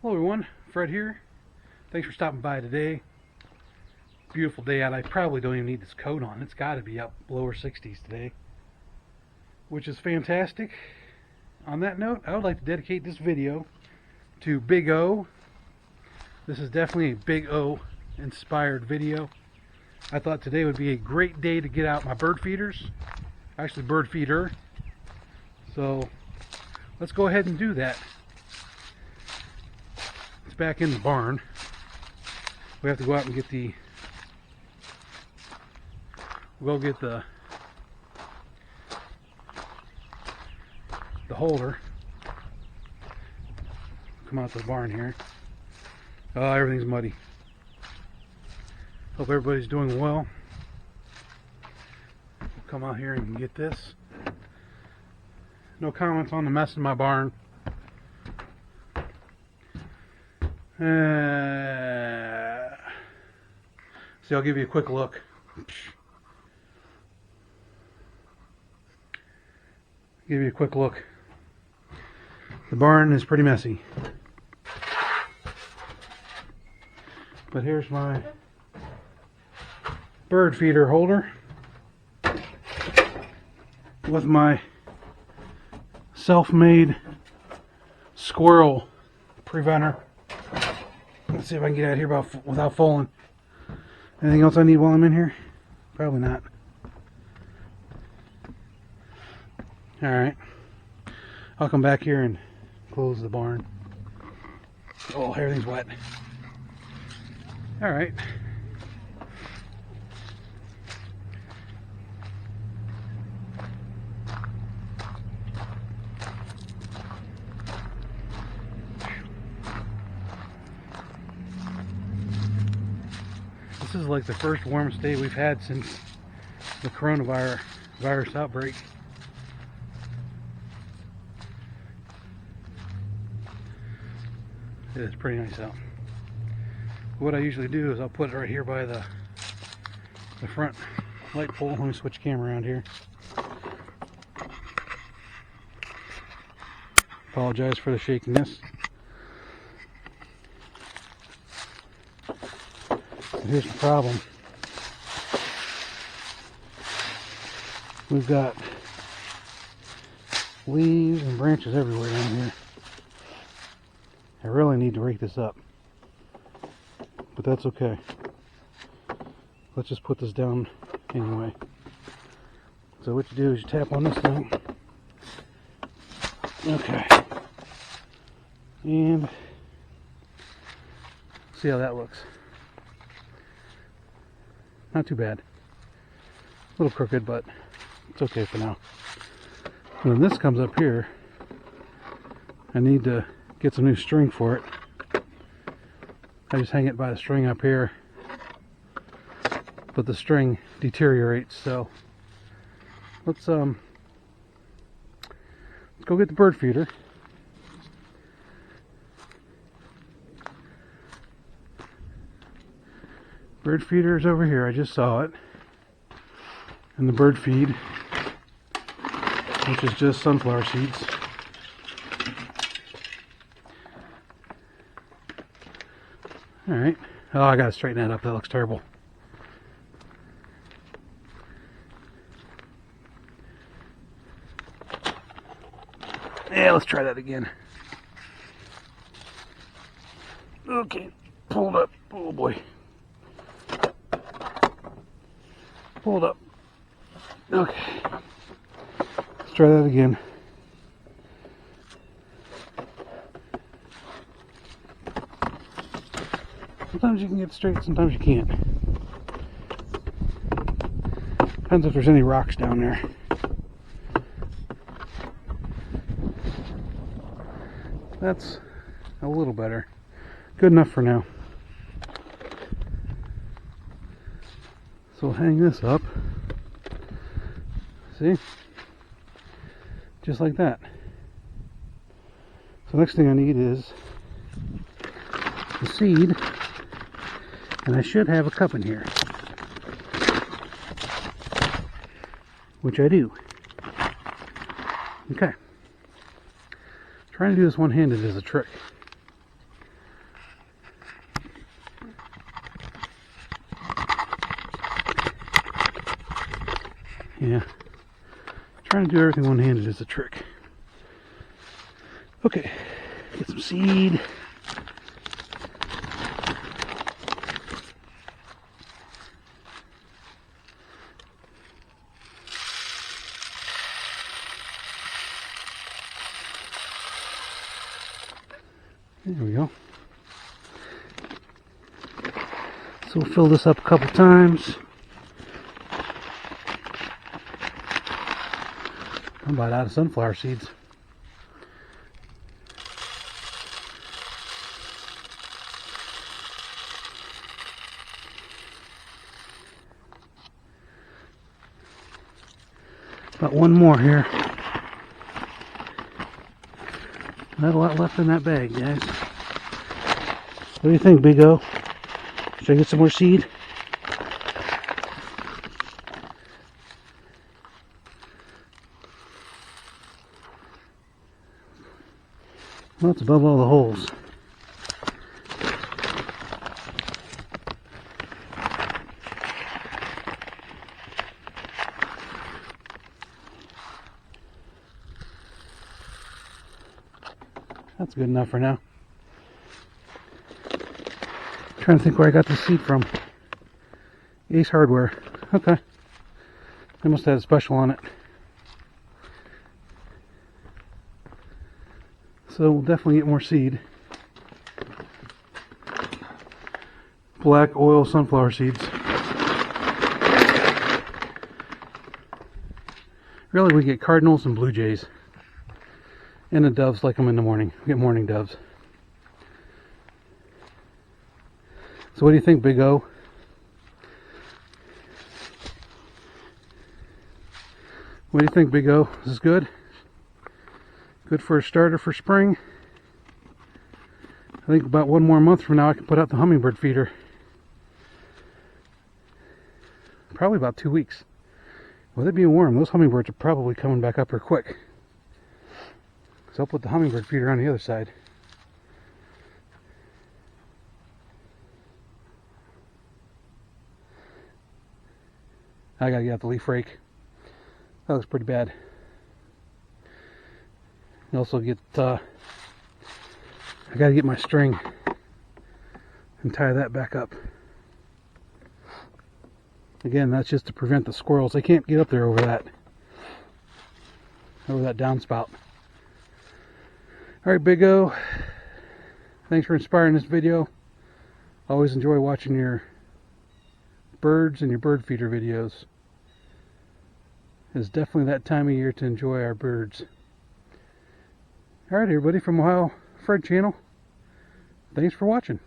Hello everyone, Fred here. Thanks for stopping by today. Beautiful day out. I probably don't even need this coat on. It's got to be up lower 60s today, which is fantastic. On that note, I would like to dedicate this video to Big O. This is definitely a Big O inspired video. I thought today would be a great day to get out my bird feeders. Actually, bird feeder. So let's go ahead and do that. It's back in the barn. We have to go out and get we'll get the holder. Come out to the barn here. Oh, everything's muddy. Hope everybody's doing well. Come out here and get this. No comments on the mess in my barn. See, I'll give you a quick look. Give you a quick look. The barn is pretty messy. But here's my bird feeder holder with my self-made squirrel preventer. Let's see if I can get out of here without falling. Anything else I need while I'm in here? Probably not. Alright. I'll come back here and close the barn. Oh, everything's wet. Alright. This is like the first warmest day we've had since the coronavirus outbreak. It is pretty nice out. What I usually do is I'll put it right here by the front light pole. Let me switch camera around here. Apologize for the shakiness. Here's the problem. We've got leaves and branches everywhere down here. I really need to rake this up, but that's okay. Let's just put this down anyway. So what you do is you tap on this thing. Okay. And see how that looks. Not too bad. A little crooked, but it's okay for now. When this comes up here, I need to get some new string for it. I just hang it by the string up here, but the string deteriorates. So let's go get the bird feeder. Bird feeder is over here. I just saw it. And the bird feed, which is just sunflower seeds. Alright. Oh, I gotta straighten that up. That looks terrible. Yeah, let's try that again. Okay. Pulled up. Oh boy. Pulled up. Okay. Let's try that again. Sometimes you can get straight, sometimes you can't. Depends if there's any rocks down there. That's a little better. Good enough for now. So we'll hang this up. See? Just like that. So next thing I need is the seed. And I should have a cup in here. Which I do. Okay. Trying to do this one-handed is a trick. Yeah. Trying to do everything one-handed is a trick. Okay. Get some seed. There we go. So we'll fill this up a couple times. I'm about out of sunflower seeds. About one more here. Not a lot left in that bag, guys. What do you think, Big O? Should I get some more seed? Well, it's above all the holes. That's good enough for now. Trying to think where I got this seed from. Ace Hardware. Okay. They must have had a special on it. So we'll definitely get more seed. Black oil sunflower seeds. Really, we get cardinals and blue jays. And the doves like them in the morning. We get morning doves. So what do you think, Big O? What do you think, Big O? Is this good? Good for a starter for spring. I think about one more month from now I can put out the hummingbird feeder. Probably about 2 weeks. With it being warm, those hummingbirds are probably coming back up here quick. So I'll put the hummingbird feeder on the other side. I gotta get out the leaf rake. That looks pretty bad. You also get, I gotta get my string and tie that back up. Again, that's just to prevent the squirrels. They can't get up there over that downspout. Alright, Big O. Thanks for inspiring this video. Always enjoy watching your birds and your bird feeder videos. It's definitely that time of year to enjoy our birds. Alright, everybody, from Ohio Fred Channel, thanks for watching.